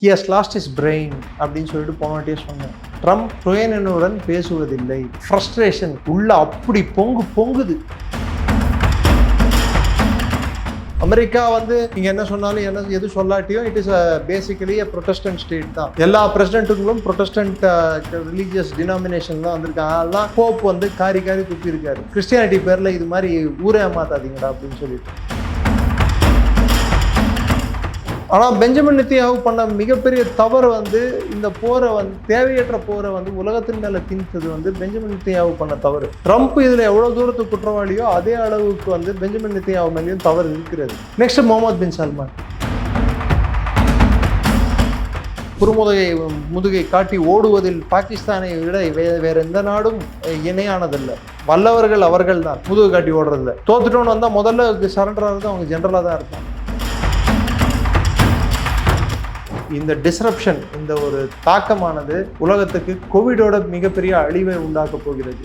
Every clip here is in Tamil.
he has lost his brain அப்படின்னு சொல்லிட்டு போனவாட்டியே சொன்னேன். ட்ரம்ப் சுயநினைவுடன் பேசுவதில்லை. ஃப்ரஸ்ட்ரேஷன் உள்ள அப்படி பொங்குது. அமெரிக்கா நீங்க என்ன சொன்னாலும் எது சொல்லாட்டியும் it is basically protestant state தான். எல்லா பிரசிடென்ட்டுகளும் ப்ரொட்டஸ்டன்ட் ரிலீஜியஸ் டினாமினேஷன் தான் வந்திருக்காங்க. அதெல்லாம் போப் காரி துப்பி இருக்காரு. கிறிஸ்டியானிட்டி பேர்ல இது மாதிரி ஊரே ஏமாத்தாதீங்கடா அப்படின்னு சொல்லிட்டு. ஆனால் பெஞ்சமின் நெத்தன்யாஹூ பண்ண மிகப்பெரிய தவறு இந்த போரை தேவையற்ற போரை உலகத்தின் மேலே திணித்தது பெஞ்சமின் நெத்தன்யாஹூ பண்ண தவறு. ட்ரம்ப் இதில் எவ்வளோ தூரத்துக்கு குற்றவாளியோ அதே அளவுக்கு பெஞ்சமின் நெத்தன்யாஹூ மேலேயும் தவறு இருக்கிறது. நெக்ஸ்ட் முகமது பின் சல்மான் முதுகை காட்டி ஓடுவதில் பாகிஸ்தானை விட வேற எந்த நாடும் இணையானதில்லை. வல்லவர்கள் அவர்கள் தான் முதுகை காட்டி ஓடுறதில்ல. தோத்துட்டோன்னு வந்தால் முதல்ல சரண்டர் ஆகிறது அவங்க ஜென்ரலாக தான் இருப்பாங்க. இந்த டிஸ்ரப்ஷன், இந்த ஒரு தாக்கமானது உலகத்துக்கு கோவிடோட மிகப்பெரிய அழிவை உண்டாக்க போகிறது.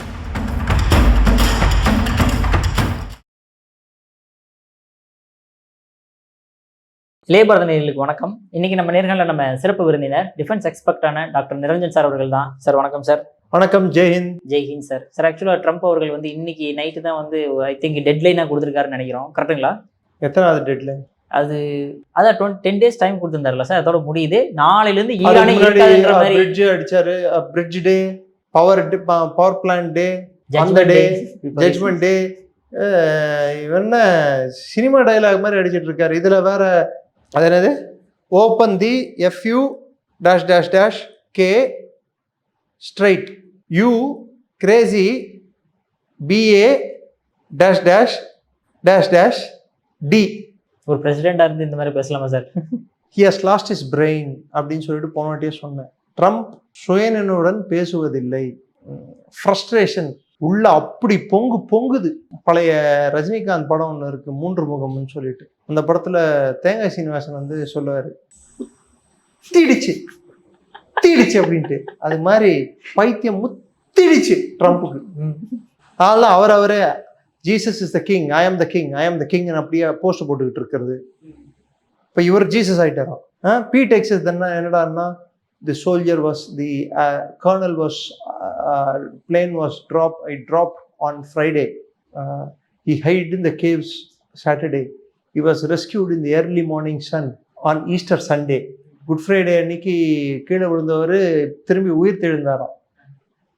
இளையபாரத நேயர்களுக்கு வணக்கம். இன்னைக்கு நம்ம நேர்காணல நம்ம சிறப்பு விருந்தினர் டிஃபென்ஸ் எக்ஸ்பர்ட்டான டாக்டர் நிரஞ்சன் சார் அவர்கள் தான். சார் வணக்கம் சார். வணக்கம். ஜெய்ஹிந்த். ஜெய்ஹிந்த் சார். சார் ஆக்சுவலாக ட்ரம்ப் அவர்கள் இன்னைக்கு நைட்டு தான் ஐ திங்க் டெட்லைனாக கொடுத்துருக்காருன்னு நினைக்கிறோம். கரெக்டுங்களா? எத்தனாவது டெட்லைன்? அதான் 10 days டைம் கொடுத்துருந்தாருல சார். அதோட முடியுது. நாளையிலிருந்து ஈரானே பிரிட்ஜ் அடிச்சாரு. பிரிட்ஜ் டே, பவர் பிளான்ட் டே, அந்த டே, ஜட்ஜ்மெண்ட் டே. இவன சினிமா டயலாக் மாதிரி அடிச்சிட்டு இருக்காரு. இதுல வேற அது என்னது, open the FU --K straight U Crazy BA --D. ஒரு பிரசிடென்டா இருந்து இந்த மாதிரி பேசலாமா sir? he has lost his brain அப்படின்னு சொல்லிட்டு போனவாட்டியே சொன்னேன். ட்ரம்ப் சுயநினைவுடன் பேசுவதில்லை. ஃப்ரஸ்ட்ரேஷன் உள்ள அப்படி பொங்குது. பழைய ரஜினிகாந்த் படம் ஒன்று இருக்கு, 3 முகம்னு சொல்லிட்டு. அந்த படத்துல தேங்காய் சீனிவாசன் சொல்லுவாரு, தீடிச்சு அப்படின்ட்டு. அது மாதிரி பைத்தியம் முத்திடுச்சு ட்ரம்ப்புக்கு. அதெல்லாம் அவரே ஜீசஸ் இஸ் த கிங், ஐ ஆம் த கிங் அப்படியே போஸ்ட் போட்டுக்கிட்டு இருக்கிறது. இப்போ இவர் ஜீசஸ் ஆயிட்டாரோ. P-Texas என்னடான்னா, the soldier was the colonel was plane was dropped on Friday. He hid in the caves Saturday. He was rescued in the early morning sun on Easter Sunday. Good Friday அன்னைக்கு கீழே விழுந்தவர் திரும்பி உயிர் தெழுந்தாராம்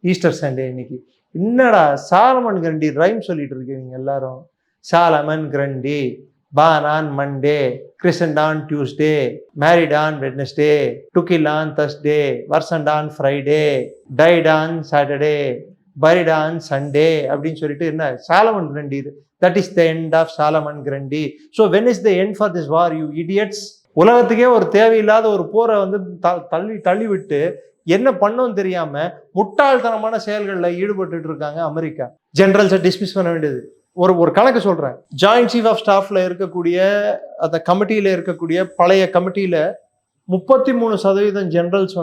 ஈஸ்டர் சண்டே அன்னைக்கு. என்னடா சாலமன் கிரண்டி ரைம் சொல்லிட்டு இருக்கீங்க எல்லாரும். Solomon கிரண்டி, born on Monday, christened on Tuesday, married on Wednesday, took ill on Thursday, worsened on Friday, died on Saturday, buried on Sunday அப்படின்னு சொல்லிட்டு என்ன Solomon கிரண்டி. That is the end of Solomon Grundy. So when is the end for this war, you idiots? உலகத்துக்கே ஒரு தேவையில்லாத ஒரு போரை தள்ளி விட்டு என்ன பண்ணோன்னு தெரியாம முட்டாள்தனமான செயல்களில் ஈடுபட்டு இருக்காங்க அமெரிக்கா. ஜெனரல்ஸை டிஸ்மிஸ் பண்ண வேண்டியது. ஒரு கணக்கு சொல்றேன். ஜாயிண்ட் சீஃப் ஆஃப் ஸ்டாஃப்ல இருக்கக்கூடிய அந்த கமிட்டியில இருக்கக்கூடிய பழைய கமிட்டியில 33% ஜெனரல்ஸ்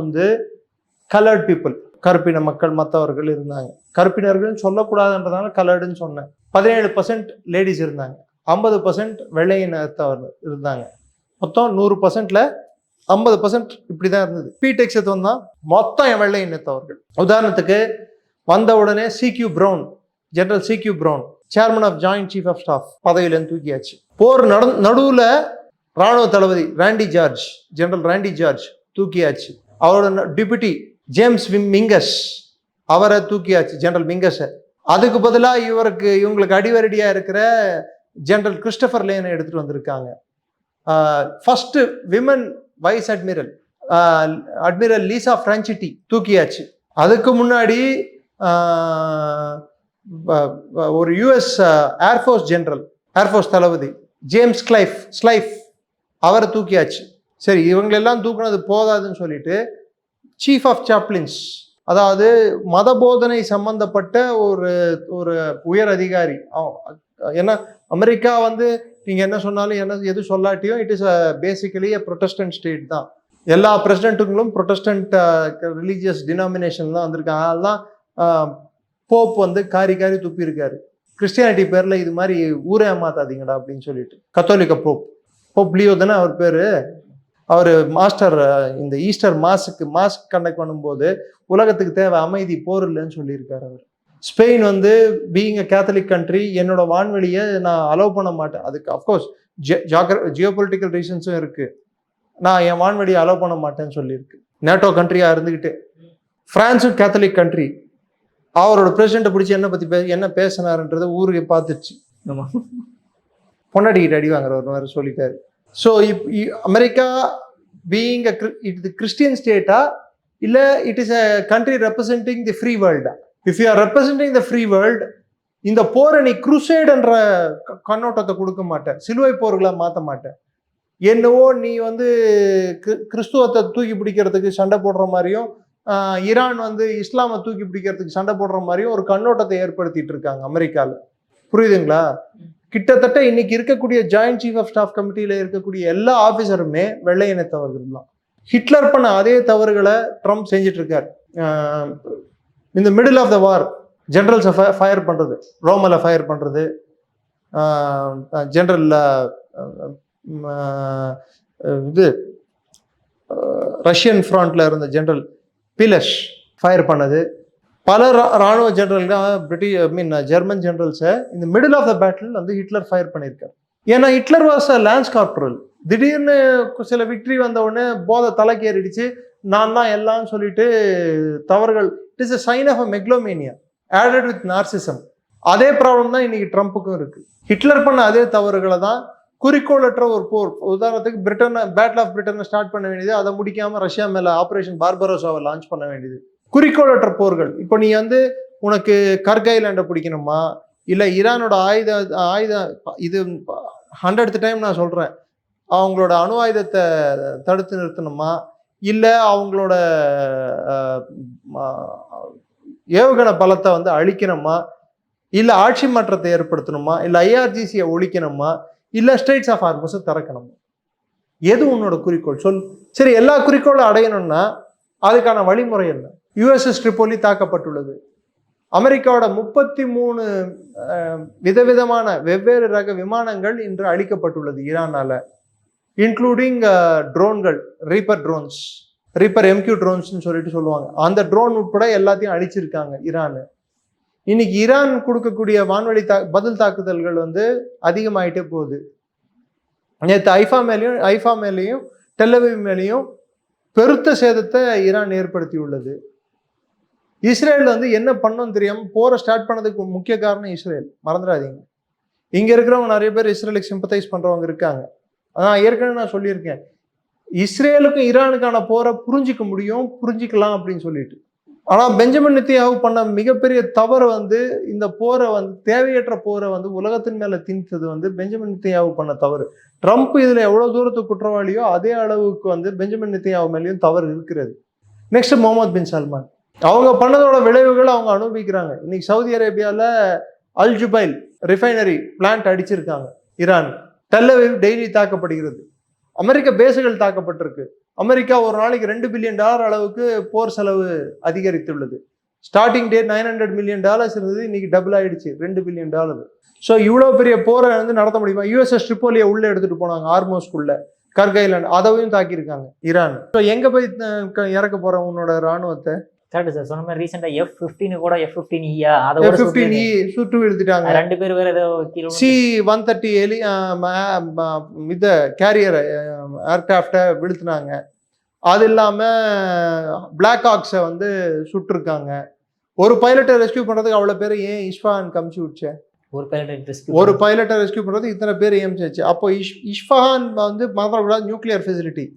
கலர்ட் பீப்புள், கருப்பின மக்கள் மற்றவர்கள் இருந்தாங்க. கருப்பினர்கள் சொல்லக்கூடாதுன்றதால கலர்டுன்னு சொன்னேன். 17% லேடிஸ் இருந்தாங்க, 50% வெள்ளையினத்தவர் இருந்தாங்க. மொத்தம் 100%ல 50% இப்படிதான் இருந்தது. P-Texas மொத்தம் வெள்ளை இனத்தவர்கள். உதாரணத்துக்கு வந்த உடனே CQ Brown, general CQ Brown, chairman of joint chief of staff பதவியிலேருந்து தூக்கியாச்சு. போர் நடுவில் ராணுவ தளபதி ஜெனரல் ராண்டி ஜார்ஜ் தூக்கியாச்சு. அவரோட டிப்யூட்டி ஜேம்ஸ் மிங்கஸ், அவரை தூக்கியாச்சு, ஜெனரல் மிங்கஸை. அதுக்கு பதிலாக இவங்களுக்கு அடிவரடியா இருக்கிற ஜெனரல் கிறிஸ்டபர் லேனை எடுத்துட்டு வந்திருக்காங்க. First women vice admiral Lisa Franchetti தூக்கியாச்சு. அதுக்கு முன்னாடி ஒரு US ஏர்ஃபோர்ஸ் ஏர்ஃபோர்ஸ் தளபதி ஜேம்ஸ் ஸ்லைஃப் அவரை தூக்கியாச்சு. சரி, இவங்களெல்லாம் தூக்குனது போதாதுன்னு சொல்லிட்டு சீஃப் ஆஃப் சாப்ளின்ஸ், அதாவது மத போதனை சம்பந்தப்பட்ட ஒரு உயர் அதிகாரி. ஏன்னா அமெரிக்கா நீங்க என்ன சொன்னாலும் எது சொல்லாட்டியும் it is basically protestant state தான். எல்லா பிரசிடென்ட்டுகளும் ப்ரொட்டஸ்டன்ட் ரிலீஜியஸ் டினாமினேஷன் தான் வந்திருக்காங்க. அதெல்லாம் போப் காரி துப்பி இருக்காரு. கிறிஸ்டியானிட்டி பேர்ல இது மாதிரி ஊரே ஏமாத்தாதீங்கடா அப்படின்னு சொல்லிட்டு. கத்தோலிக்க போப் லியோ தானே அவர் பேரு. அவர் மாஸ்டர் இந்த ஈஸ்டர் மாஸ்க் கண்டக்ட் பண்ணும்போது உலகத்துக்கு தேவை அமைதி, போர் இல்லைன்னு சொல்லியிருக்காரு அவர். ஸ்பெயின் வந்து பீயிங் அ கேத்தலிக் கண்ட்ரி, என்னோட வான்வெளியை நான் அலோவ் பண்ண மாட்டேன். அதுக்கு அஃப்கோர்ஸ் ஜியோ பொலிட்டிக்கல் ரீசன்ஸும் இருக்கு. நான் என் வான்வெளியை அலோவ் பண்ண மாட்டேன்னு சொல்லியிருக்கு. நேட்டோ கண்ட்ரியா இருந்துகிட்டு. பிரான்ஸும் கேத்தலிக் கண்ட்ரி. அவரோட பிரசிடென்ட்டை பிடிச்சி என்ன பத்தி என்ன பேசினாருன்றது ஊருக்கு பார்த்துச்சு. பொண்டாட்டிக்கிட்ட அடி வாங்குற ஒரு சொல்லிட்டாரு. ஸோ அமெரிக்கா பீயிங் இது கிறிஸ்டியன் ஸ்டேட்டா இல்ல it is a country representing the free வேர்ல்டா? If you are representing the free world, இந்த போரை நீ குருசேட்ன்ற கண்ணோட்டத்தை கொடுக்க மாட்டேன், சிலுவை போர்களை மாற்ற மாட்டேன். என்னவோ நீ வந்து கிறிஸ்துவத்தை தூக்கி பிடிக்கிறதுக்கு சண்டை போடுற மாதிரியும் ஈரான் வந்து இஸ்லாமை தூக்கி பிடிக்கிறதுக்கு சண்டை போடுற மாதிரியும் ஒரு கண்ணோட்டத்தை ஏற்படுத்திட்டு இருக்காங்க அமெரிக்காவில். புரியுதுங்களா? கிட்டத்தட்ட இன்னைக்கு இருக்கக்கூடிய ஜாயிண்ட் சீஃப் ஆஃப் ஸ்டாஃப் கமிட்டியில இருக்கக்கூடிய எல்லா ஆஃபீஸருமே வெள்ளை இனத்தவர்கள் தான். ஹிட்லர் பண்ண அதே தவறுகளை ட்ரம்ப் செஞ்சிட்டு இருக்காரு. இந்த மிடில் ஆஃப் த வார் ஜெனரல்ஸை ஃபயர் பண்ணுறது, ரோமில் ஃபயர் பண்ணுறது, ஜெனரல் இது ரஷ்யன் ஃப்ரண்ட்ல இருந்த ஜெனரல் பிலஷ் ஃபயர் பண்ணது, பல ராணுவ ஜெனரல் ஜெர்மன் ஜெனரல்ஸை இந்த மிடில் ஆஃப் த பேட்டில் வந்து ஹிட்லர் ஃபயர் பண்ணியிருக்காரு. ஏன்னா Hitler was a lance corporal. திடீர்னு சில விக்டரி வந்த உடனே போதை தலைக்கு ஏறிடுச்சு, நான் தான் எல்லாம் சொல்லிட்டு தவறுகள். It is a sign of a megalomania added with narcissism. அதே ப்ராப்ளம் தான் இன்னைக்கு ட்ரம்ப்புக்கும் இருக்கு. ஹிட்லர் பண்ண அதே தவறுகளை தான் குறிக்கோளற்ற ஒரு போர். உதாரணத்துக்கு பேட்டில் ஆஃப் பிரிட்டனை ஸ்டார்ட் பண்ண வேண்டியது, அதை முடிக்காம ரஷ்யா மேல ஆபரேஷன் பார்பரோசாவை லான்ச் பண்ண வேண்டியது. குறிக்கோளற்ற போர்கள். இப்போ நீ வந்து உனக்கு கர்க் ஐலாண்டை பிடிக்கணுமா, இல்லை ஈரானோட ஆயுத இது 100th டைம் நான் சொல்றேன், அவங்களோட அணு ஆயுதத்தை தடுத்து நிறுத்தணுமா, இல்லை அவங்களோட ஏவுகணை பலத்தை வந்து அழிக்கணுமா, இல்லை ஆட்சி மாற்றத்தை ஏற்படுத்தணுமா, இல்லை ஐஆர்ஜிசியை ஒழிக்கணுமா, இல்லை ஸ்ட்ரெய்ட்ஸ் ஆஃப் ஹார்மஸை திறக்கணுமா? எது உன்னோட குறிக்கோள் சொல். சரி, எல்லா குறிக்கோளும் அடையணும்னா அதுக்கான வழிமுறை என்ன? யுஎஸ்எஸ் ட்ரிப்போலி தாக்கப்பட்டுள்ளது. அமெரிக்காவோட 33 விதவிதமான வெவ்வேறு ரக விமானங்கள் இன்று அழிக்கப்பட்டுள்ளது ஈரானால, இன்க்ளூடிங் ட்ரோன்கள், ரீப்பர் எம்கியூ ட்ரோன்ஸ்ன்னு சொல்லிட்டு சொல்லுவாங்க. அந்த ட்ரோன் உட்பட எல்லாத்தையும் அழிச்சிருக்காங்க ஈரான். இன்னைக்கு ஈரான் கொடுக்கக்கூடிய வான்வழி பதில் தாக்குதல்கள் வந்து அதிகமாயிட்டே போகுது. நேற்று ஐஃபா மேலேயும் டெல்லவிவ் மேலேயும் பெருத்த சேதத்தை ஈரான் ஏற்படுத்தி உள்ளது. இஸ்ரேல் வந்து என்ன பண்ணணும்னு தெரியாம போரை ஸ்டார்ட் பண்ணதுக்கு முக்கிய காரணம் இஸ்ரேல், மறந்துடாதீங்க. இங்க இருக்கிறவங்க நிறைய பேர் இஸ்ரேலுக்கு சிம்பத்தைஸ் பண்றவங்க இருக்காங்க. அதான் ஏற்கனவே நான் சொல்லியிருக்கேன், இஸ்ரேலுக்கும் ஈரானுக்கான போரை புரிஞ்சிக்கலாம் அப்படின்னு சொல்லிட்டு. ஆனா பெஞ்சமின் நெத்தன்யாஹூ பண்ண மிகப்பெரிய தவறு வந்து இந்த போரை வந்து தேவையற்ற போரை வந்து உலகத்தின் மேல திணித்தது வந்து பெஞ்சமின் நெத்தன்யாஹூ பண்ண தவறு. ட்ரம்ப் இதுல எவ்வளவு தூரத்துக்கு குற்றவாளியோ அதே அளவுக்கு வந்து பெஞ்சமின் நெத்தன்யாஹூ மேலேயும் தவறு இருக்கிறது. நெக்ஸ்ட் முகமது பின் சல்மான், அவங்க பண்ணதோட விளைவுகள் அவங்க அனுபவிக்கிறாங்க. இன்னைக்கு சவுதி அரேபியாவில் அல் ஜுபைல் ரிஃபைனரி பிளான்ட் அடிச்சிருக்காங்க ஈரான். டெல்லவிவ் டெய்லி தாக்கப்படுகிறது. அமெரிக்க பேஸுகள் தாக்கப்பட்டிருக்கு. அமெரிக்கா ஒரு நாளைக்கு $2 பில்லியன் அளவுக்கு போர் செலவு அதிகரித்துள்ளது. ஸ்டார்டிங் டேட் $900 மில்லியன் இருந்தது, இன்னைக்கு டபுள் ஆயிடுச்சு, $2 பில்லியன். ஸோ இவ்வளோ பெரிய போரை வந்து நடத்த முடியுமா? யுஎஸ்எஸ் ட்ரிப்போலியை உள்ள எடுத்துட்டு போனாங்க, ஆர்மோஸ்குள்ள கர்க் ஐலாண்ட், அதையும் தாக்கியிருக்காங்க ஈரான். ஸோ எங்க போய் இறக்க போற உன்னோட ராணுவத்தை? கரெக்ட் சார், சொன்ன மாதிரி ரீசெண்டா F-15 கூட F-15E F-15E சுட்டு வீழ்த்திட்டாங்க. 2 பேர் வேற ஏதோ C-130 இத கேரியர் ஏர்கிராஃப்டை வீழ்த்தினாங்க. அது இல்லாம பிளாக் ஹாக்ஸை வந்து சுட்டிருக்காங்க. ஒரு பைலட்டை ரெஸ்கியூ பண்றதுக்கு அவ்வளவு பேர் ஏன் இஸ்ஃபஹான் கமிச்சு விடுச்ச? ஒரு பைலட்டை ரெஸ்கியூ பண்றதுக்கு இத்தனை பேர் ஏமிச்சாச்சு. அப்போ இஸ்ஃபஹான் வந்து மாத்திரக்கூடாது நியூக்ளியர் ஃபெசிலிட்டி.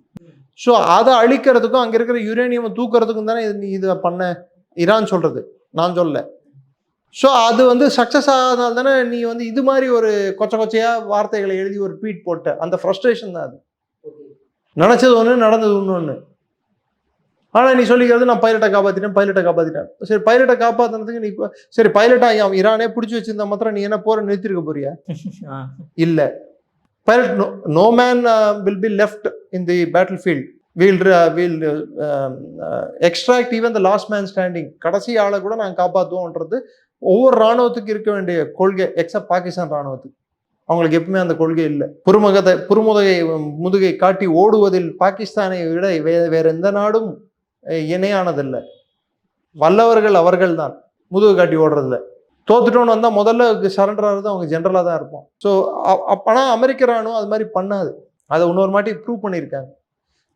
ஸோ அதை அழிக்கிறதுக்கும் அங்கே இருக்கிற யுரேனியம் தூக்கிறதுக்கும் தானே இதை பண்ண ஈரான் சொல்றது, நான் சொல்ல. ஸோ அது வந்து சக்ஸஸ் ஆகாதனால தானே நீ வந்து இது மாதிரி ஒரு கொச்சையா வார்த்தைகளை எழுதி ஒரு ட்வீட் போட்ட. அந்த ஃப்ரஸ்ட்ரேஷன் தான் அது. நினைச்சது ஒன்று, நடந்தது ஒன்று. ஆனால் நீ சொல்லிக்கிறது நான் பைலட்டை காப்பாற்றிட்டேன். சரி, பைலட்டை காப்பாற்றினதுக்கு நீ சரி பைலட்டா ஈரானே பிடிச்சி வச்சிருந்தா மாத்திரம் நீ என்ன போற நிறுத்திருக்க போறியா? இல்லை. Pilot, no man will be left in the battlefield. We'll extract even the last man standing. கடைசி ஆளை கூட நாங்கள் காப்பாற்றுவோம்ன்றது ஒவ்வொரு ராணுவத்துக்கு இருக்க வேண்டிய கொள்கை, எக்ஸப்ட் பாகிஸ்தான் ராணுவத்துக்கு. அவங்களுக்கு எப்பவுமே அந்த கொள்கை இல்லை. முதுகை காட்டி ஓடுவதில் பாகிஸ்தானை விட வேற எந்த நாடும் இணையானதில்லை. வல்லவர்கள் அவர்கள் தான், முதுகு காட்டி ஓடுறதில்ல. தோத்துட்டோன்னு வந்தால் முதல்ல சரண்டர் ஆகிறது அவங்க ஜென்ரலாக தான் இருப்போம். ஸோ ஆனால் அமெரிக்க ராணுவம் அது மாதிரி பண்ணாது. அதை இன்னொரு மாட்டி ப்ரூவ் பண்ணியிருக்காங்க.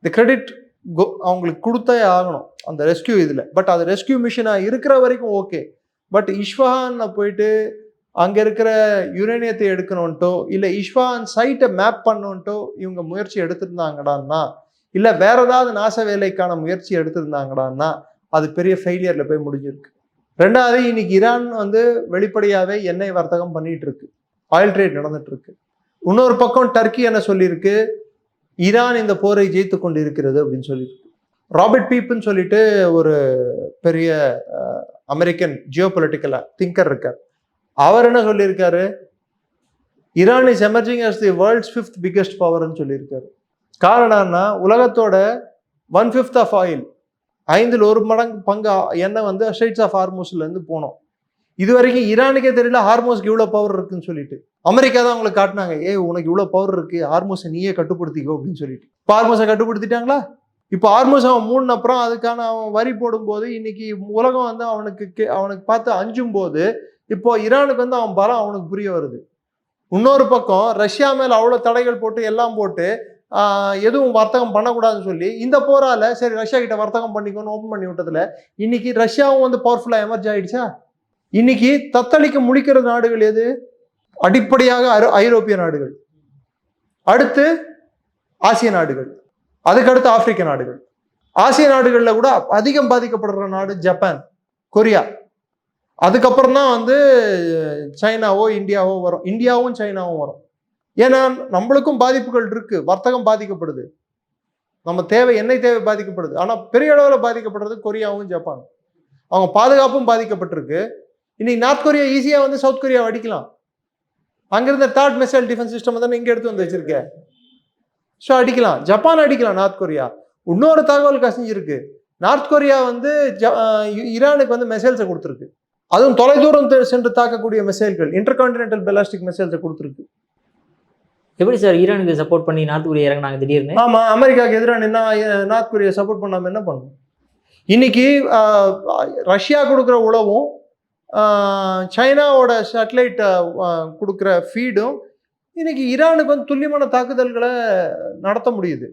இந்த கிரெடிட் அவங்களுக்கு கொடுத்தே ஆகணும் அந்த ரெஸ்கியூ இதில். பட் அது ரெஸ்கியூ மிஷனாக இருக்கிற வரைக்கும் ஓகே. பட் இஸ்ஃபஹான்ல போயிட்டு அங்கே இருக்கிற யுரேனியத்தை எடுக்கணும்ட்டோ இல்லை இஸ்ஃபஹான் சைட்டை மேப் பண்ணணுன்ட்டோ இவங்க முயற்சி எடுத்திருந்தாங்கடான்னா, இல்லை வேற ஏதாவது நாச வேலைக்கான முயற்சி எடுத்திருந்தாங்கடான்னா அது பெரிய ஃபெயிலியரில் போய் முடிஞ்சிருக்கு. ரெண்டாவது, இன்னைக்கு ஈரான் வெளிப்படையாகவே எண்ணெய் வர்த்தகம் பண்ணிட்டு இருக்கு, ஆயில் ட்ரேட் நடந்துட்டு இருக்கு. இன்னொரு பக்கம் டர்க்கி என்ன சொல்லியிருக்கு, ஈரான் இந்த போரை ஜெயித்து கொண்டு இருக்கிறது அப்படின்னு சொல்லியிருக்கு. ராபர்ட் பீப்னு சொல்லிட்டு ஒரு பெரிய அமெரிக்கன் ஜியோபொலிட்டிக்கல் திங்கர் இருக்கார். அவர் என்ன சொல்லியிருக்காரு, Iran is emerging as the world's 5th biggest பவர்னு சொல்லியிருக்காரு. காரணம்னா உலகத்தோட 1/5 ஆஃப் ஆயில், 1/5 மடங்கு பங்கு எண்ணெய் ஸ்ட்ரெய்ட்ஸ் ஆஃப் ஹார்மூஸ்ல இருந்து போனோம். இது வரைக்கும் ஈரானுக்கே தெரியல ஹார்மோஸ்க்கு இவ்வளோ பவர் இருக்குன்னு சொல்லிட்டு. அமெரிக்கா தான் அவங்களுக்கு காட்டினாங்க, உனக்கு இவ்வளோ பவர் இருக்கு, ஹார்மோஸை நீயே கட்டுப்படுத்திக்கோ அப்படின்னு சொல்லிட்டு. இப்போ ஹார்மோஸை கட்டுப்படுத்திட்டாங்களா? இப்போ ஹார்மோஸ் அவன் மூணு அப்புறம் அதுக்கான அவன் வரி போடும்போது இன்னைக்கு உலகம் அவனுக்கு பார்த்து அஞ்சும் போது இப்போ ஈரானுக்கு அவன் பலம் அவனுக்கு புரிய வருது. இன்னொரு பக்கம் ரஷ்யா மேல அவ்வளோ தடைகள் போட்டு எல்லாம் போட்டு எதுவும் வர்த்தகம் பண்ணக்கூடாதுன்னு சொல்லி இந்த போரால சரி ரஷ்யா கிட்ட வர்த்தகம் பண்ணிக்கோன்னு ஓப்பன் பண்ணி விட்டதுல இன்னைக்கு ரஷ்யாவும் பவர்ஃபுல்லா எமர்ஜ் ஆயிடுச்சா? இன்னைக்கு தத்தளிக்க முடிக்கிற நாடுகள் எது? அடிப்படையாக ஐரோப்பிய நாடுகள், அடுத்து ஆசிய நாடுகள், அதுக்கடுத்து ஆப்பிரிக்க நாடுகள். ஆசிய நாடுகள்ல கூட அதிகம் பாதிக்கப்படுற நாடு ஜப்பான், கொரியா. அதுக்கப்புறம் தான் சைனாவோ இந்தியாவோ வரும். இந்தியாவும் சைனாவும் வரும். ஏன்னா நம்மளுக்கும் பாதிப்புகள் இருக்கு, வர்த்தகம் பாதிக்கப்படுது, நம்ம எண்ணெய் தேவை பாதிக்கப்படுது. ஆனா பெரிய அளவில் பாதிக்கப்படுறது கொரியாவும் ஜப்பான். அவங்க பாதுகாப்பும் பாதிக்கப்பட்டிருக்கு. இன்னைக்கு நார்த் கொரியா ஈஸியா சவுத் கொரியாவை அடிக்கலாம். அங்கிருந்த தேர்ட் மிசைல் டிஃபென்ஸ் சிஸ்டம் தானே இங்க எடுத்து வச்சிருக்கேன். ஸோ அடிக்கலாம், ஜப்பான் அடிக்கலாம், நார்த் கொரியா. இன்னொரு தகவல் கசிஞ்சிருக்கு, நார்த் கொரியா ஈரானுக்கு மிசைல்ஸை கொடுத்துருக்கு. அதுவும் தொலைதூரம் சென்று தாக்கக்கூடிய மிசைல்கள், இன்டர்கான்டினென்டல் பெலாஸ்டிக் மிசைல்ஸை கொடுத்துருக்கு. எப்படி சார் ஈரானுக்கு சப்போர்ட் பண்ணி நார்த் கொரியா இறங்கினாங்க திடீர்னு? ஆமா, அமெரிக்காவுக்கு எதிராக நின்னா நார்த் கொரியா சப்போர்ட் பண்ணாம என்ன பண்ணும்? இன்னைக்கு ரஷ்யா கொடுக்குற உளவும் சைனாவோட சேட்டலைட் கொடுக்குற ஃபீடும் இன்னைக்கு ஈரானுக்கு துல்லியமான தாக்குதல்களை நடத்த முடியுது.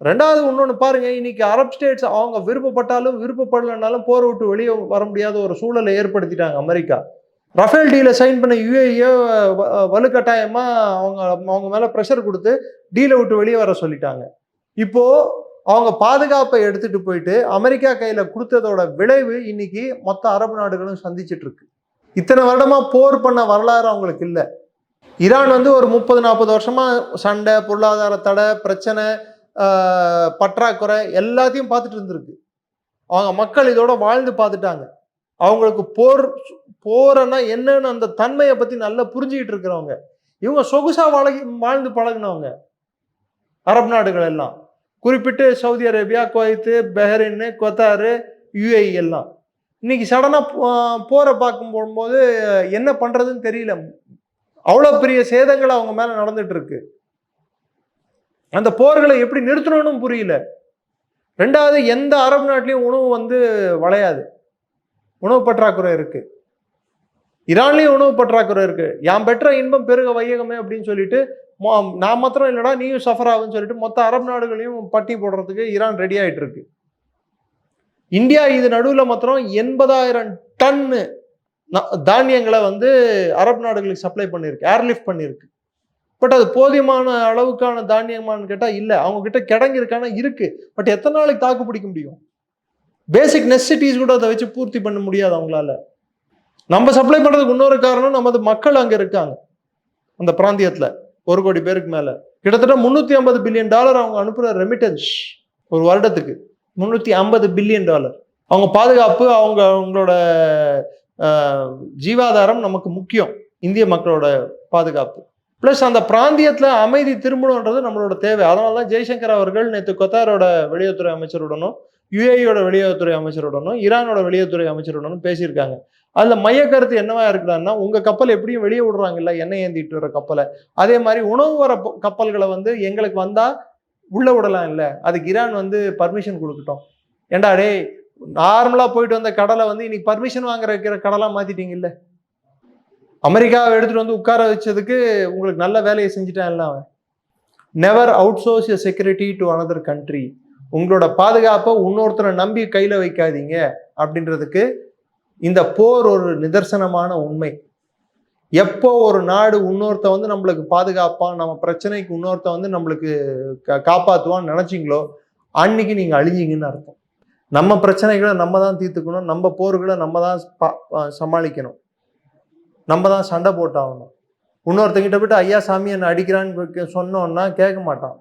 ரெண்டாவது இன்னொன்று பாருங்க, இன்னைக்கு அரப் ஸ்டேட்ஸ் அவங்க விருப்பப்பட்டாலும் விருப்பப்படலைன்னாலும் போரை விட்டு வெளியே வர முடியாத ஒரு சூழலை ஏற்படுத்திட்டாங்க அமெரிக்கா. ரஃபேல் டீலை சைன் பண்ண யுஏஇ வலுக்கட்டாயமா அவங்க மேல ப்ரெஷர் கொடுத்து டீலை விட்டு வெளியே வர சொல்லிட்டாங்க. இப்போ அவங்க பாதுகாப்பை எடுத்துட்டு போயிட்டு அமெரிக்கா கையில கொடுத்ததோட விளைவு இன்னைக்கு மொத்த அரபு நாடுகளும் சந்திச்சுட்டு இருக்கு. இத்தனை வருடமா போர் பண்ண வரலாறு அவங்களுக்கு இல்லை. ஈரான் ஒரு 30-40 வருஷமா சண்டை, பொருளாதார தடை, பிரச்சனை, பற்றாக்குறை எல்லாத்தையும் பார்த்துட்டு இருந்திருக்கு. அவங்க மக்கள் இதோட வாழ்ந்து பார்த்துட்டாங்க. அவங்களுக்கு போறன்னா என்னன்னு அந்த தன்மையை பத்தி நல்லா புரிஞ்சுக்கிட்டு இருக்கிறவங்க. இவங்க சொகுசா வாழ்ந்து பழகினவங்க. அரபு நாடுகள் எல்லாம், குறிப்பிட்டு Saudi Arabia, Kuwait, Bahrain, Qatar, UAE எல்லாம் இன்னைக்கு சடனா போரை பார்க்கும் போகும்போது என்ன பண்றதுன்னு தெரியல. அவ்வளோ பெரிய சேதங்கள் அவங்க மேல நடந்துட்டு இருக்கு. அந்த போர்களை எப்படி நிறுத்தணும்னு புரியல. ரெண்டாவது, எந்த அரபு நாட்டிலையும் உணவு வளையாது, உணவு பற்றாக்குறை இருக்கு. ஈரான்லயும் உணவு பற்றாக்குறை இருக்கு. யாம் பெற்ற இன்பம் பெருக வையகமே அப்படின்னு சொல்லிட்டு நான் மாத்திரம் இல்லடா நீயும் சஃபர் ஆகுன்னு சொல்லிட்டு மொத்த அரபு நாடுகளையும் பட்டி போடுறதுக்கு ஈரான் ரெடி ஆயிட்டு இருக்கு. இந்தியா இது நடுவில் மாத்திரம் 80,000 டன் தானியங்களை அரபு நாடுகளுக்கு சப்ளை பண்ணியிருக்கு, ஏர்லிஃப்ட் பண்ணியிருக்கு. பட் அது போதியமான அளவுக்கான தானியமானு கேட்டா இல்லை. அவங்க கிட்ட கிடங்கு இருக்கான இருக்கு, பட் எத்தனை நாளைக்கு தாக்கு பிடிக்க முடியும்? பேசிக் நெசசிட்டிஸ் கூட அதை வச்சு பூர்த்தி பண்ண முடியாது அவங்களால. நம்ம சப்ளை பண்றதுக்கு இன்னொரு காரணம், நமது மக்கள் அங்க இருக்காங்க அந்த பிராந்தியத்துல 1 கோடி பேருக்கு மேல. கிட்டத்தட்ட $350 பில்லியன் அவங்க அனுப்புற ரெமிட்டன்ஸ் ஒரு வருடத்துக்கு. $350 பில்லியன். அவங்க பாதுகாப்பு, அவங்களோட ஜீவாதாரம் நமக்கு முக்கியம், இந்திய மக்களோட பாதுகாப்பு. பிளஸ் அந்த பிராந்தியத்துல அமைதி திரும்பணுன்றது நம்மளோட தேவை. அதனாலதான் ஜெய்சங்கர் அவர்கள் நேற்று கத்தாரோட வெளியுறவுத்துறை அமைச்சருடனும், யுஏஇயோட வெளியுறவுத்துறை அமைச்சருடனும், ஈரானோட வெளியுறவுத்துறை அமைச்சருடனும் பேசியிருக்காங்க. அதுல மைய கருத்து என்னவா இருக்குன்னா, உங்க கப்பல் எப்படியும் வெளியே விடுறாங்கல்ல எண்ணெய் ஏந்திட்டு வர கப்பலை, அதே மாதிரி உணவு வர கப்பல்களை வந்து எங்களுக்கு வந்தா உள்ள விடலாம் இல்ல, அதுக்கு ஈரான் வந்து பர்மிஷன் கொடுக்கட்டும். ஏண்டா டேய், நார்மலா போயிட்டு வந்த கடலை வந்து இன்னைக்கு பர்மிஷன் வாங்குற கடலா மாத்திட்டீங்க இல்ல. அமெரிக்காவை எடுத்துட்டு வந்து உட்கார வச்சதுக்கு உங்களுக்கு நல்ல வேலையை செஞ்சுட்டான்ல அவன். Never out source your security to another country. உங்களோட பாதுகாப்பை இன்னொருத்தரை நம்பி கையில வைக்காதீங்க அப்படின்றதுக்கு இந்த போர் ஒரு நிதர்சனமான உண்மை. எப்போ ஒரு நாடு இன்னொருத்த வந்து நம்மளுக்கு பாதுகாப்பான், நம்ம பிரச்சனைக்கு இன்னொருத்த வந்து நம்மளுக்கு காப்பாற்றுவான்னு நினைச்சிங்களோ அன்னைக்கு நீங்க அழிஞ்சிங்கன்னு அர்த்தம். நம்ம பிரச்சனைகளை நம்ம தான் தீர்த்துக்கணும், நம்ம போர்களை நம்ம தான் சமாளிக்கணும், நம்ம தான் சண்டை போட்டாகணும். இன்னொருத்தங்கிட்ட போயிட்டு ஐயா சாமி என்ன அடிக்கிறான்னு சொன்னோன்னா கேட்க மாட்டான்.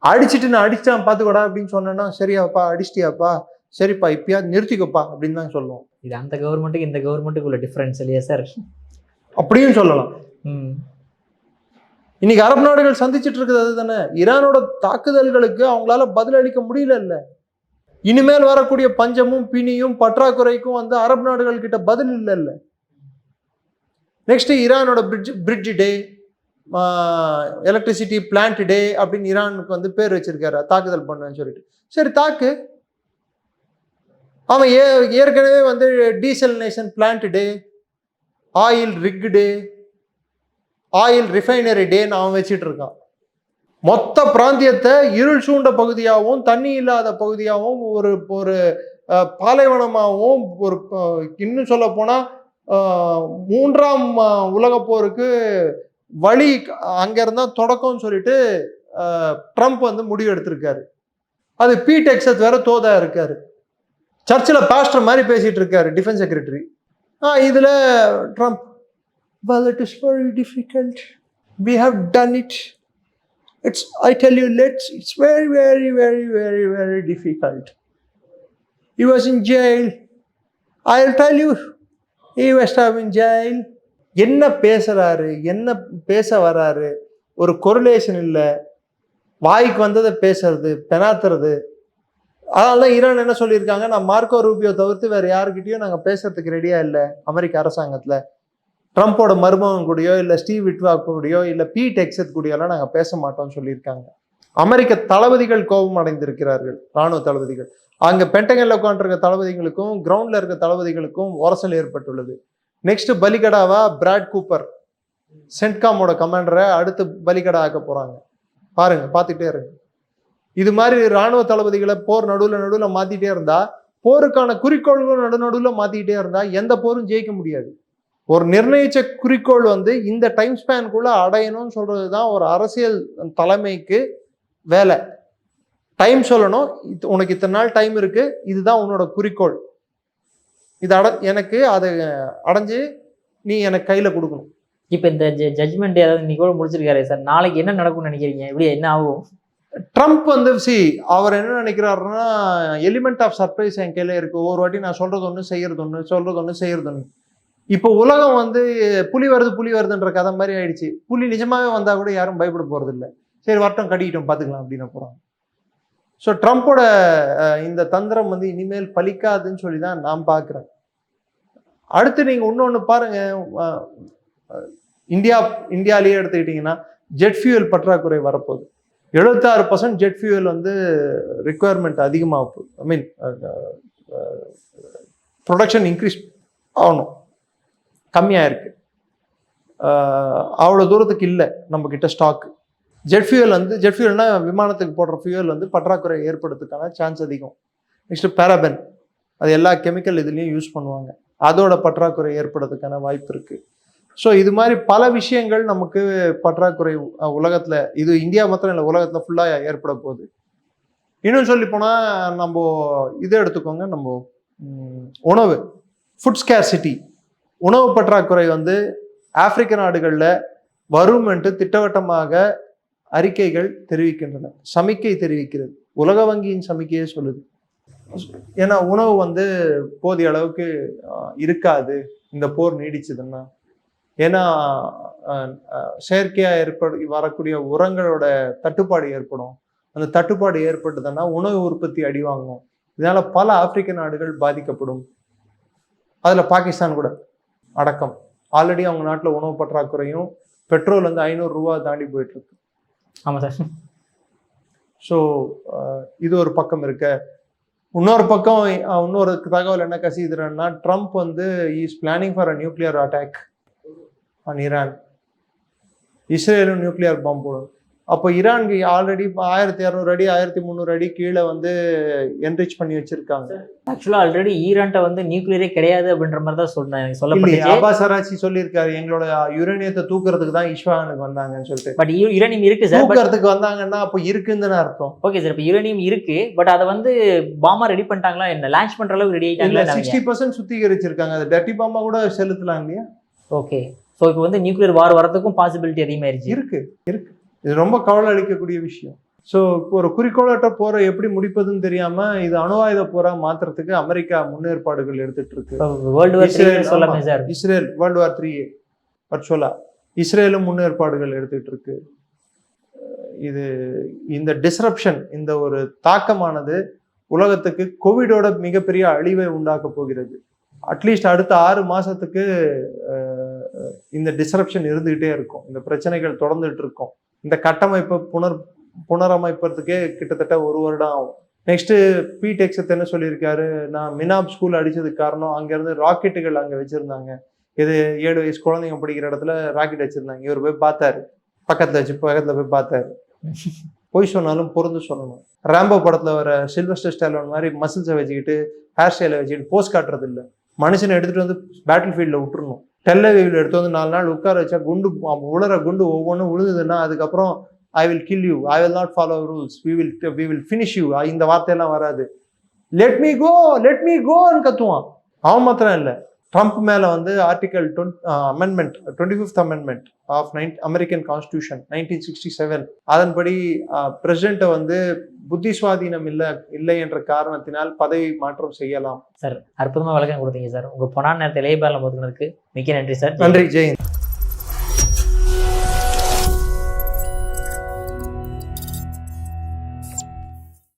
அடிச்சுட்டு நான் அடிச்சான் பார்த்துக்கூடா அப்படின்னு சொன்னேன்னா, சரியாப்பா அடிச்சிட்டியாப்பா, சரிப்பா இப்பயா நிறுத்திக்கப்பா அப்படின்னு தான் சொல்லுவோம். இது அந்த கவர்மெண்ட்டுக்கு இந்த கவர்மெண்ட்டுக்கு உள்ள டிஃபரன்ஸ் இல்லையா சார்? அப்படியும் சொல்லலாம். இன்னைக்கு அரபு நாடுகள் சந்திச்சுட்டு இருக்குது அதுதானே. ஈரானோட தாக்குதல்களுக்கு அவங்களால பதில் அளிக்க முடியல இல்ல. இனிமேல் வரக்கூடிய பஞ்சமும் பிணியும் பற்றாக்குறைக்கும் வந்து அரபு நாடுகள் கிட்ட பதில் இல்லை இல்ல. நெக்ஸ்ட் ஈரானோட பிரிட்ஜ் டே, எலக்ட்ரிசிட்டி பிளான்ட் டே அப்படின்னு ஈரானுக்கு வந்து பேர் வச்சிருக்காரு, தாக்குதல் பண்ணுன்னு சொல்லிட்டு. சரி தாக்கு. அவன் ஏற்கனவே வந்து டீசலினேஷன் பிளான்ட் டே, ஆயில் ரிக் டே, ஆயில் ரிஃபைனரி டேன்னு அவன் வச்சிட்டு இருக்கான். மொத்த பிராந்தியத்தை இருள் சூண்ட பகுதியாகவும் தண்ணி இல்லாத பகுதியாகவும் ஒரு ஒரு பாலைவனமாகவும் ஒரு இன்னும் சொல்ல போனா மூன்றாம் உலக போருக்கு வழி அங்க இருந்தா தொடக்கம்னு சொல்லிட்டு ட்ரம்ப் வந்து முடிவு எடுத்திருக்காரு. அது டெக்ஸத் வேற தோதா இருக்காரு. சர்ச்சில் பாஸ்டர் மாதிரி பேசிட்டு இருக்காரு டிஃபென்ஸ் செக்ரட்டரி. இதுல Trump, well it is very difficult, we have done it, I tell you it's very very very very very difficult, he was in jail, I'll tell you he was in jail. என்ன பேசுறாரு, என்ன பேச வராரு, ஒரு கொரிலேஷன் இல்லை, வாய்க்கு வந்ததை பேசுறது பெனாத்துறது. அதனாலதான் ஈரான் என்ன சொல்லியிருக்காங்க, நான் மார்க்கோ ரூபியோ தவிர்த்து வேற யாருக்கிட்டையும் நாங்கள் பேசுறதுக்கு ரெடியா இல்லை அமெரிக்க அரசாங்கத்துல. ட்ரம்ப்போட மருமகன் கூடயோ இல்லை ஸ்டீவ் விட்வாக் கூடயோ இல்லை டெக்ஸத் கூடயோலாம் நாங்கள் பேச மாட்டோம்னு சொல்லியிருக்காங்க. அமெரிக்க தளபதிகள் கோபம் அடைந்திருக்கிறார்கள், இராணுவ தளபதிகள். அங்கே பென்டகன்ல உட்காந்துருக்க தளபதிகளுக்கும் கிரவுண்ட்ல இருக்க தளபதிகளுக்கும் உரசல் ஏற்பட்டுள்ளது. நெக்ஸ்ட் பலிகடாவா பிராட் கூப்பர், சென்ட்காமோட கமாண்டரை அடுத்து பலிகடா ஆக்க போறாங்க. பாருங்க, பார்த்துட்டே இருங்க. இது மாதிரி இராணுவ தளபதிகளை போர் நடுவில் மாத்திட்டே இருந்தா, போருக்கான குறிக்கோள்களும் நடுவில் மாத்திக்கிட்டே இருந்தா எந்த போரும் ஜெயிக்க முடியாது. ஒரு நிர்ணயிச்ச குறிக்கோள் வந்து இந்த டைம் ஸ்பேனுக்குள்ள அடையணும்னு சொல்றதுதான் ஒரு அரசியல் தலைமைக்கு வேலை. டைம் சொல்லணும், உனக்கு இத்தனை நாள் டைம் இருக்கு, இதுதான் உன்னோட குறிக்கோள், இது எனக்கு அதை அடைஞ்சு நீ எனக்கு கையில கொடுக்கணும். இப்போ இந்த ஜட்ஜ்மெண்ட் ஏதாவது இன்னைக்கு கூட முடிச்சிருக்காரு சார், நாளைக்கு என்ன நடக்கும்னு நினைக்கிறீங்க? இப்படி என்ன ஆகும்? ட்ரம்ப் வந்து அவர் என்ன நினைக்கிறாருன்னா, எலிமெண்ட் ஆஃப் சர்ப்ரைஸ் என் கையில இருக்கு, ஒரு வாட்டி நான் சொல்றது ஒன்று செய்யறது ஒன்று, சொல்றது ஒன்று செய்யறது ஒன்று. இப்போ உலகம் வந்து புலி வருதுன்ற கதை மாதிரி ஆயிடுச்சு. புலி நிஜமாவே வந்தா கூட யாரும் பயப்பட போறது இல்லை. சரி வரட்டும், கடிக்கிட்டோம் பார்த்துக்கலாம் அப்படின்னு போறாங்க. ஸோ ட்ரம்ப்போட இந்த தந்திரம் வந்து இனிமேல் பலிக்காதுன்னு சொல்லி தான் நான் பார்க்குறேன். அடுத்து நீங்க இன்னொன்று பாருங்க, இந்தியாலேயே எடுத்துக்கிட்டீங்கன்னா ஜெட் ஃபியூயல் பற்றாக்குறை வரப்போகுது. 76% ஜெட் ஃபியூயல் வந்து ரிக்குவயர்மெண்ட் அதிகமாக போகுது. ஐ மீன் ப்ரொடக்ஷன் இன்க்ரீஸ் ஆகணும், கம்மியாக இருக்கு. அவ்வளோ தூரத்துக்கு இல்லை நம்ம கிட்ட ஸ்டாக்கு. ஜெட் ஃபியூயல்னா விமானத்துக்கு போடுற ஃபியூயல் வந்து பற்றாக்குறை ஏற்படுறதுக்கான சான்ஸ் அதிகம். நெக்ஸ்ட் பேராபென், அது எல்லா கெமிக்கல் இதுலேயும் யூஸ் பண்ணுவாங்க, அதோட பற்றாக்குறை ஏற்படுறதுக்கான வாய்ப்பு இருக்கு. ஸோ இது மாதிரி பல விஷயங்கள் நமக்கு பற்றாக்குறை உலகத்தில், இது இந்தியா மாத்திரம் இல்லை, உலகத்தில் ஃபுல்லாக ஏற்பட போகுது. இன்னும் சொல்லி போனால் நம்ம இதை எடுத்துக்கோங்க, நம்ம உணவு, ஃபுட் ஸ்கேர்சிட்டி, உணவு பற்றாக்குறை வந்து ஆப்பிரிக்க நாடுகளில் வரும் என்று திட்டவட்டமாக அறிக்கைகள் தெரிவிக்கின்றன, சமிக்கை தெரிவிக்கிறது, உலக வங்கியின் சமிக்கையே சொல்லுது. ஏன்னா உணவு வந்து போதிய அளவுக்கு இருக்காது இந்த போர் நீடிச்சதுன்னா. ஏன்னா செயற்கையா வரக்கூடிய உரங்களோட தட்டுப்பாடு ஏற்படும். அந்த தட்டுப்பாடு ஏற்பட்டதுன்னா உணவு உற்பத்தி அடிவாங்கும். இதனால பல ஆப்பிரிக்க நாடுகள் பாதிக்கப்படும், அதுல பாகிஸ்தான் கூட. அடக்கம். ஆல்ரெடி அவங்க நாட்டில் உணவு பற்றாக்குறையும் பெட்ரோல் வந்து 500 ரூபா தாண்டி போயிட்டு இருக்கு. ஆமாம் சார். ஸோ இது ஒரு பக்கம் இருக்க. இன்னொரு பக்கம் இன்னொரு தகவல் என்ன கசிதுன்னா, ட்ரம்ப் வந்து is planning for a nuclear attack on Iran. இஸ்ரேலும் நியூக்ளியர் பாம்பு போடும். அப்போ ஈரானுக்கு ஆல்ரெடி 1200 அடி 1300 அடி கீழே வந்து என்ரிச் பண்ணி வச்சிருக்காங்க. ஆக்சுவலாக ஆல்ரெடி ஈரான்ட்ட வந்து நியூக்ளியரே கிடையாது அப்படின்ற மாதிரி தான் சொல்லப்பட்டுச்சு. அப்பாஸ் அராக்சி சொல்லியிருக்காரு, எங்களோட யுரேனியத்தை தூக்குறதுக்கு தான் இஸ்வானுக்கு வந்தாங்கன்னு சொல்லிட்டு. பட் யுரேனியம் இருக்கு சார். தூக்குறதுக்கு வந்தாங்கன்னா அப்போ இருக்குன்னு அர்த்தம். ஓகே சார், இப்போ யுரேனியம் இருக்கு, பட் அதை வந்து பாமா ரெடி பண்ணிட்டாங்களா என்ன? லான்ச் பண்ற அளவுக்கு ரெடி ஆயிட்டாங்களா? 60% சுத்திகரிச்சிருக்காங்க. அது டர்ட்டி பாமா கூட செலுத்தலாம் இல்லையா? ஓகே. ஸோ இப்போ வந்து நியூக்ளியர் வார் வரதுக்கும் பாசிபிலிட்டி அதிகமாயிருச்சு. இருக்கு. இது ரொம்ப கவலை அளிக்கக்கூடிய விஷயம். ஸோ ஒரு குறிக்கோளற்ற போரை எப்படி முடிப்பதுன்னு தெரியாம இது அணு ஆயுத போரா மாத்துறதுக்கு அமெரிக்கா முன்னேற்பாடுகள் எடுத்துட்டு இருக்கு. இஸ்ரேல் வேர்ல்டு வார் 3 வர்ச்சுவலா இஸ்ரேலும் முன்னேற்பாடுகள் எடுத்துட்டு இருக்கு. இந்த டிஸ்ரப்ஷன், இந்த ஒரு தாக்கமானது உலகத்துக்கு கோவிடோட மிகப்பெரிய அழிவை உண்டாக்க போகிறது. அட்லீஸ்ட் அடுத்த 6 மாசத்துக்கு இந்த டிஸ்ரப்ஷன் இருந்துகிட்டே இருக்கும். இந்த பிரச்சனைகள் தொடர்ந்துட்டு இருக்கும். இந்த கட்டமைப்பை புனரமைப்பதுக்கே கிட்டத்தட்ட 1 வருடம் ஆகும். நெக்ஸ்ட் பீடெக்ஸ் என்ன சொல்லியிருக்காரு, நான் மினாப் ஸ்கூல் அடிச்சதுக்கு காரணம் அங்கேருந்து ராக்கெட்டுகள் அங்கே வச்சிருந்தாங்க. இது 7 வயசு குழந்தைங்க படிக்கிற இடத்துல ராக்கெட் வச்சிருந்தாங்க. இவர் போய் பார்த்தாரு, பக்கத்துல போய் பார்த்தாரு. பொய் சொன்னாலும் பொருந்து சொல்லணும். ராம்போ படத்துல வர சில்வஸ்டர் ஸ்டாலோன் மாதிரி மசில்ஸை வச்சுக்கிட்டு ஹேர் ஸ்டைலை வச்சுக்கிட்டு போஸ்ட் காட்டுறது இல்லை. மனுஷனை எடுத்துட்டு வந்து பேட்டில் ஃபீல்டில் விட்டுருணும். டெல்லவியில் எடுத்து வந்து 4 நாள் உட்கார வச்சா குண்டு ஒவ்வொன்றும் விழுந்ததுன்னா அதுக்கப்புறம் I will kill you, I will not follow rules, we will finish you, இந்த வார்த்தையெல்லாம் வராது. லெட் மீ கோன்னு கத்துவான். அவன் மாத்திரம் இல்லை, ட்ரம்ப் மேல வந்து article 25th amendment of American constitution 1967 அதன்படி பிரசிடென்ட்டை வந்து புத்தி சுவாதீனம் இல்லை என்ற காரணத்தினால் பதவி மாற்றம் செய்யலாம். சார், அற்புதமா விளக்கம் கொடுத்தீங்க சார். உங்க பொன்னான நேரத்தை இளையபாலம் ஒதுக்குனதுக்கு மிக்க நன்றி சார். நன்றி. ஜெயந்த்.